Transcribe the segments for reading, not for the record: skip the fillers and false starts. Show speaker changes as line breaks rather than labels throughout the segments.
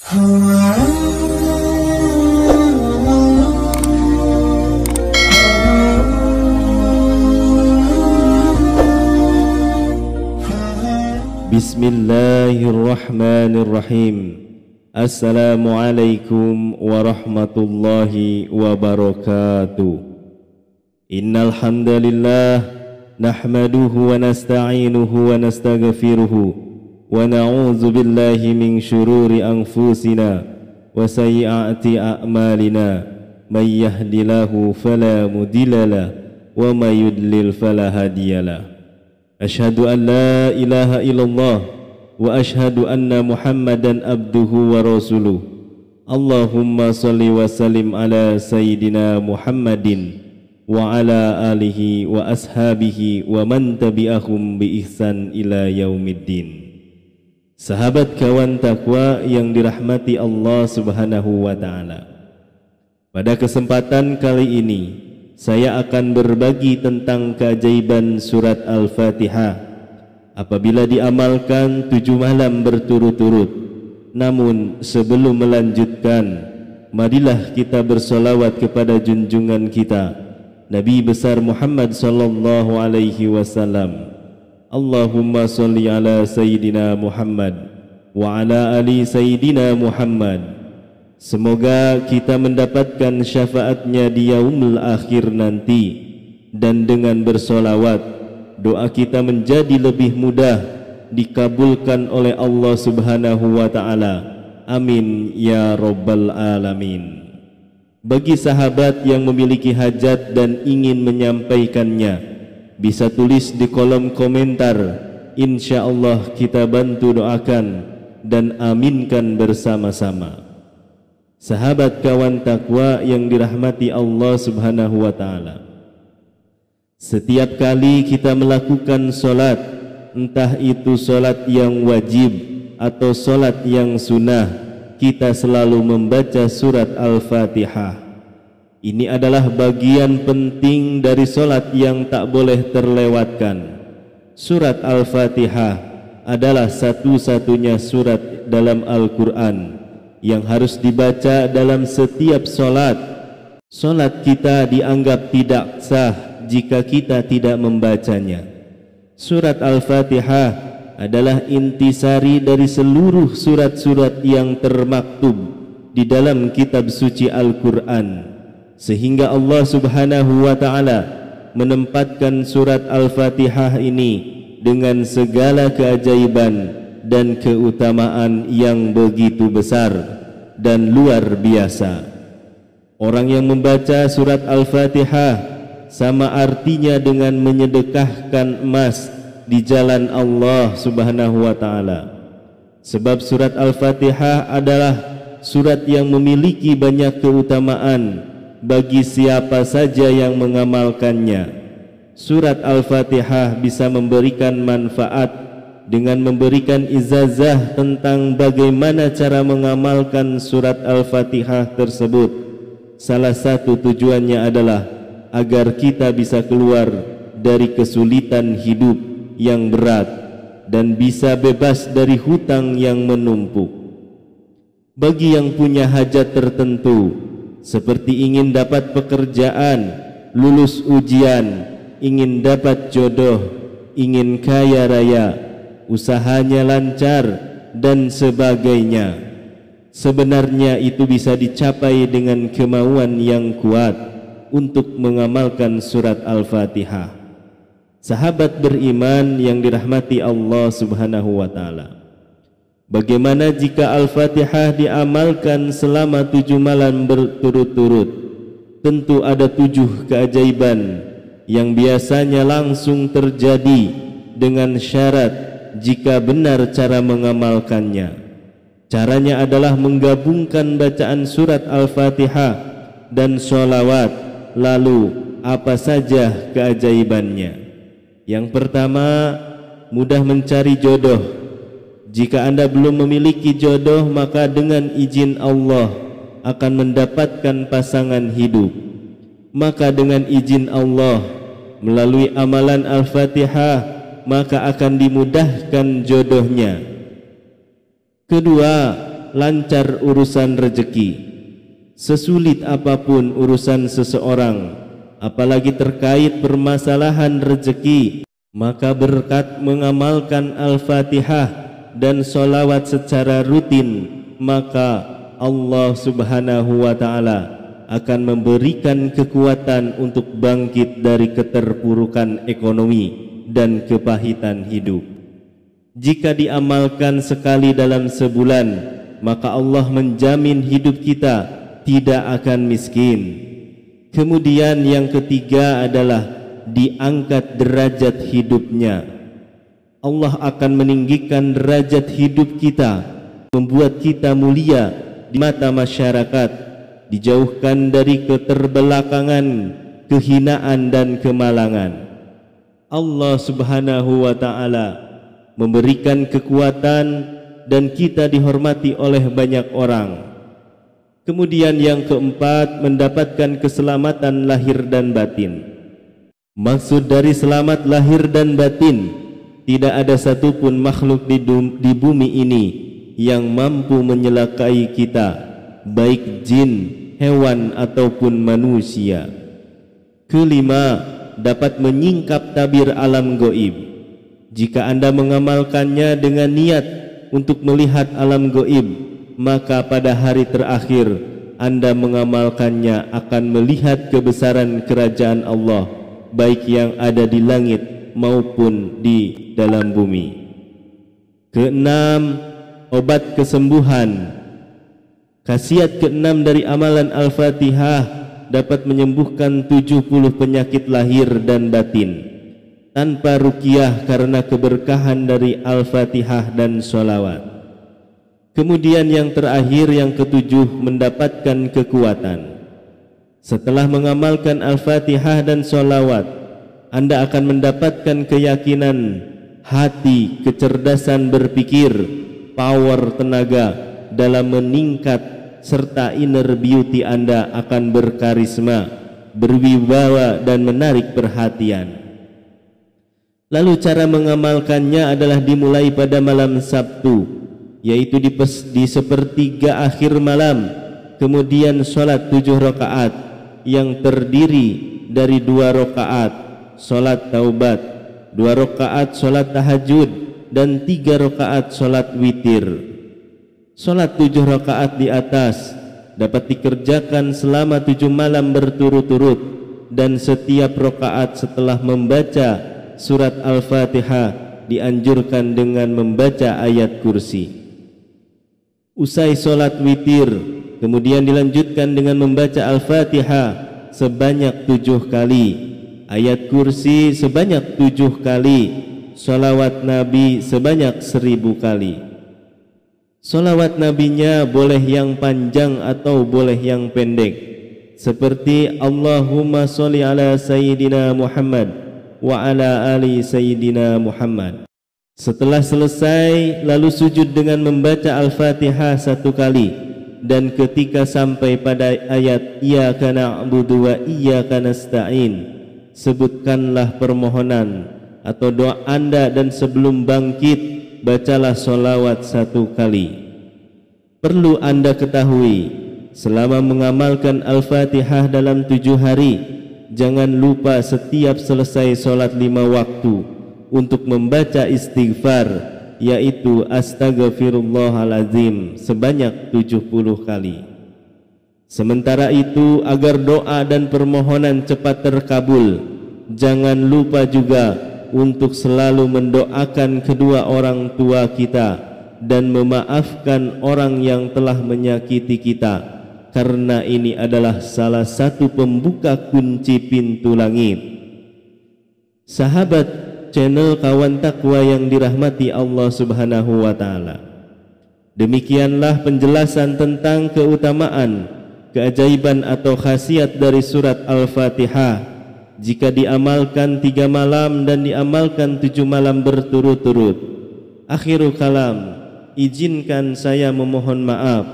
Bismillahirrahmanirrahim. Assalamualaikum warahmatullahi wabarakatuh. Innal hamdalillah nahmaduhu wa nasta'inuhu wa nastaghfiruhu wa na'udzu billahi min shururi anfusina wa sayyiati a'malina. May yahdihillahu fala mudhillalah wa may yudlil fala hadiyalah. Asyhadu an la ilaha illallah wa asyhadu anna Muhammadan abduhu wa rasuluh. Allahumma salli wa sallim ala sayyidina Muhammadin wa ala alihi wa ashabihi wa man tabi'ahum bi ihsan ila yaumiddin. Sahabat kawan takwa yang dirahmati Allah Subhanahu wa taala. Pada kesempatan kali ini saya akan berbagi tentang keajaiban surat Al-Fatihah apabila diamalkan 7 malam berturut-turut. Namun sebelum melanjutkan, marilah kita bersolawat kepada junjungan kita Nabi besar Muhammad sallallahu alaihi wasallam. Allahumma salli ala Sayyidina Muhammad wa ala ali Sayyidina Muhammad. Semoga kita mendapatkan syafaatnya di yaumul akhir nanti, dan dengan bersolawat doa kita menjadi lebih mudah dikabulkan oleh Allah Subhanahu wa ta'ala. Amin ya rabbal alamin. Bagi sahabat yang memiliki hajat dan ingin menyampaikannya, bisa tulis di kolom komentar. InsyaAllah kita bantu doakan dan aminkan bersama-sama. Sahabat kawan takwa yang dirahmati Allah Subhanahu wa ta'ala, setiap kali kita melakukan solat, entah itu solat yang wajib atau solat yang sunnah, kita selalu membaca surat Al-Fatihah. Ini adalah bagian penting dari solat yang tak boleh terlewatkan. Surat Al-Fatihah adalah satu-satunya surat dalam Al-Quran yang harus dibaca dalam setiap solat. Solat kita dianggap tidak sah jika kita tidak membacanya. Surat Al-Fatihah adalah intisari dari seluruh surat-surat yang termaktub di dalam kitab suci Al-Quran, sehingga Allah Subhanahu wa ta'ala menempatkan surat Al-Fatihah ini dengan segala keajaiban dan keutamaan yang begitu besar dan luar biasa. Orang yang membaca surat Al-Fatihah sama artinya dengan menyedekahkan emas di jalan Allah Subhanahu wa ta'ala. Sebab surat Al-Fatihah adalah surat yang memiliki banyak keutamaan bagi siapa saja yang mengamalkannya. Surat Al-Fatihah bisa memberikan manfaat dengan memberikan izazah tentang bagaimana cara mengamalkan surat Al-Fatihah tersebut. Salah satu tujuannya adalah agar kita bisa keluar dari kesulitan hidup yang berat dan bisa bebas dari hutang yang menumpuk. Bagi yang punya hajat tertentu, seperti ingin dapat pekerjaan, lulus ujian, ingin dapat jodoh, ingin kaya raya, usahanya lancar, dan sebagainya, sebenarnya itu bisa dicapai dengan kemauan yang kuat untuk mengamalkan surat Al-Fatihah. Sahabat beriman yang dirahmati Allah Subhanahu wa ta'ala, bagaimana jika Al-Fatihah diamalkan selama 7 malam berturut-turut? Tentu ada 7 keajaiban yang biasanya langsung terjadi dengan syarat jika benar cara mengamalkannya. Caranya adalah menggabungkan bacaan surat Al-Fatihah dan sholawat. Lalu apa saja keajaibannya? Yang pertama, mudah mencari jodoh. Jika Anda belum memiliki jodoh, maka dengan izin Allah akan mendapatkan pasangan hidup. Maka dengan izin Allah, melalui amalan Al-Fatihah, maka akan dimudahkan jodohnya. Kedua, lancar urusan rezeki. Sesulit apapun urusan seseorang, apalagi terkait permasalahan rezeki, maka berkat mengamalkan Al-Fatihah dan sholawat secara rutin, maka Allah Subhanahu wa Ta'ala akan memberikan kekuatan untuk bangkit dari keterpurukan ekonomi dan kepahitan hidup. Jika diamalkan sekali dalam sebulan, maka Allah menjamin hidup kita tidak akan miskin. Kemudian yang ketiga adalah diangkat derajat hidupnya. Allah akan meninggikan derajat hidup kita, membuat kita mulia di mata masyarakat, dijauhkan dari keterbelakangan, kehinaan dan kemalangan. Allah Subhanahu wa Ta'ala memberikan kekuatan dan kita dihormati oleh banyak orang. Kemudian yang keempat, mendapatkan keselamatan lahir dan batin. Maksud dari selamat lahir dan batin, tidak ada satupun makhluk di bumi ini yang mampu menyelakai kita, baik jin, hewan ataupun manusia. Kelima, dapat menyingkap tabir alam goib. Jika Anda mengamalkannya dengan niat untuk melihat alam goib, maka pada hari terakhir Anda mengamalkannya akan melihat kebesaran kerajaan Allah, baik yang ada di langit maupun di dalam bumi. Keenam, obat kesembuhan. Khasiat keenam dari amalan Al-Fatihah dapat menyembuhkan 70 penyakit lahir dan batin tanpa ruqyah karena keberkahan dari Al-Fatihah dan sholawat. Kemudian yang terakhir, yang ketujuh, mendapatkan kekuatan. Setelah mengamalkan Al-Fatihah dan sholawat, Anda akan mendapatkan keyakinan hati, kecerdasan berpikir, power tenaga dalam meningkat, serta inner beauty Anda akan berkarisma, berwibawa dan menarik perhatian. Lalu cara mengamalkannya adalah dimulai pada malam Sabtu, yaitu di sepertiga akhir malam, kemudian sholat 7 rakaat yang terdiri dari 2 rakaat sholat taubat, 2 rakaat sholat tahajud, dan 3 rakaat sholat witir. Sholat 7 rakaat di atas dapat dikerjakan selama 7 malam berturut-turut, dan setiap rakaat setelah membaca surat Al-Fatihah dianjurkan dengan membaca ayat kursi. Usai sholat witir, kemudian dilanjutkan dengan membaca Al-Fatihah sebanyak 7 kali, ayat kursi sebanyak 7 kali, sholawat Nabi sebanyak 1000 kali. Sholawat nabinya boleh yang panjang atau boleh yang pendek, seperti Allahumma sholli ala Sayyidina Muhammad wa ala ali Sayyidina Muhammad. Setelah selesai, lalu sujud dengan membaca Al-Fatihah 1 kali, dan ketika sampai pada ayat Iyyaka na'budu wa iyyaka nasta'in, sebutkanlah permohonan atau doa Anda, dan sebelum bangkit bacalah sholawat 1 kali. Perlu Anda ketahui, selama mengamalkan Al-Fatihah dalam 7 hari, jangan lupa setiap selesai sholat 5 waktu untuk membaca istighfar, yaitu Astaghfirullahaladzim sebanyak 70 kali. Sementara itu, agar doa dan permohonan cepat terkabul, jangan lupa juga untuk selalu mendoakan kedua orang tua kita dan memaafkan orang yang telah menyakiti kita, karena ini adalah salah satu pembuka kunci pintu langit. Sahabat channel Kawan Takwa yang dirahmati Allah Subhanahu wa Ta'ala, demikianlah penjelasan tentang keutamaan, keajaiban atau khasiat dari surat Al-Fatihah jika diamalkan 3 malam dan diamalkan 7 malam berturut-turut. Akhirul kalam, izinkan saya memohon maaf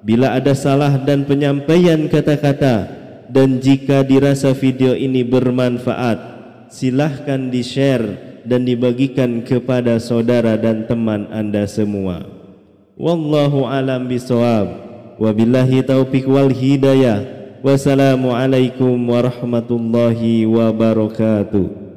bila ada salah dan penyampaian kata-kata, dan jika dirasa video ini bermanfaat, silahkan di-share dan dibagikan kepada saudara dan teman Anda semua. Wallahu alam bisawab. Wabillahi taufiq wal hidayah. Wassalamualaikum warahmatullahi wabarakatuh.